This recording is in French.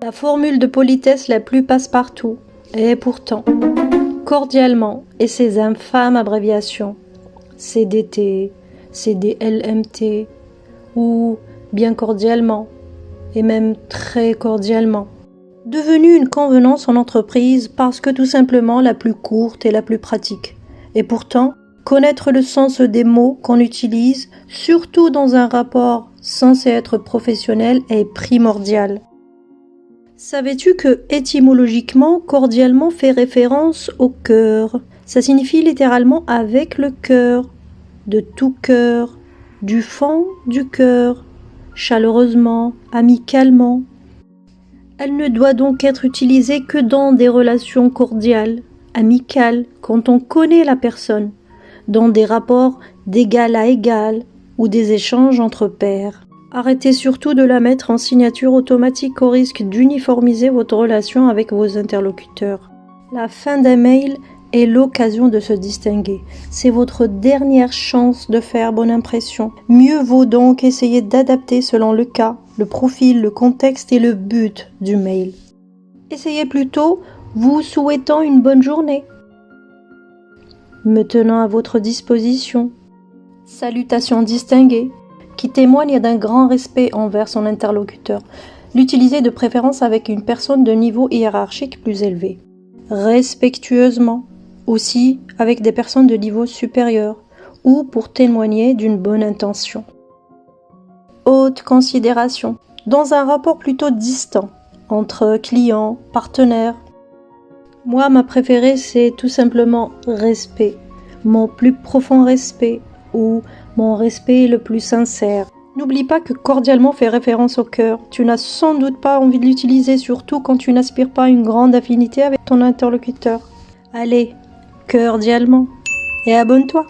La formule de politesse la plus passe-partout. Et pourtant, cordialement et ses infâmes abréviations, CDT, CDLMT, ou bien cordialement, et même très cordialement, devenue une convenance en entreprise parce que tout simplement la plus courte et la plus pratique. Et pourtant, connaître le sens des mots qu'on utilise, surtout dans un rapport censé être professionnel, est primordial. Savais-tu que, étymologiquement, cordialement fait référence au cœur? Ça signifie littéralement avec le cœur, de tout cœur, du fond du cœur, chaleureusement, amicalement. Elle ne doit donc être utilisée que dans des relations cordiales, amicales, quand on connaît la personne, dans des rapports d'égal à égal ou des échanges entre pairs. Arrêtez surtout de la mettre en signature automatique au risque d'uniformiser votre relation avec vos interlocuteurs. La fin d'un mail est l'occasion de se distinguer. C'est votre dernière chance de faire bonne impression. Mieux vaut donc essayer d'adapter selon le cas, le profil, le contexte et le but du mail. Essayez plutôt vous souhaitant une bonne journée, me tenant à votre disposition. Salutations distinguées, qui témoigne d'un grand respect envers son interlocuteur. L'utiliser de préférence avec une personne de niveau hiérarchique plus élevé. Respectueusement, aussi avec des personnes de niveau supérieur, ou pour témoigner d'une bonne intention. Haute considération, dans un rapport plutôt distant, entre clients, partenaires. Moi, ma préférée, c'est tout simplement respect, mon plus profond respect, ou mon respect le plus sincère. N'oublie pas que cordialement fait référence au cœur. Tu n'as sans doute pas envie de l'utiliser, surtout quand tu n'aspires pas à une grande affinité avec ton interlocuteur. Allez, cordialement, et abonne-toi.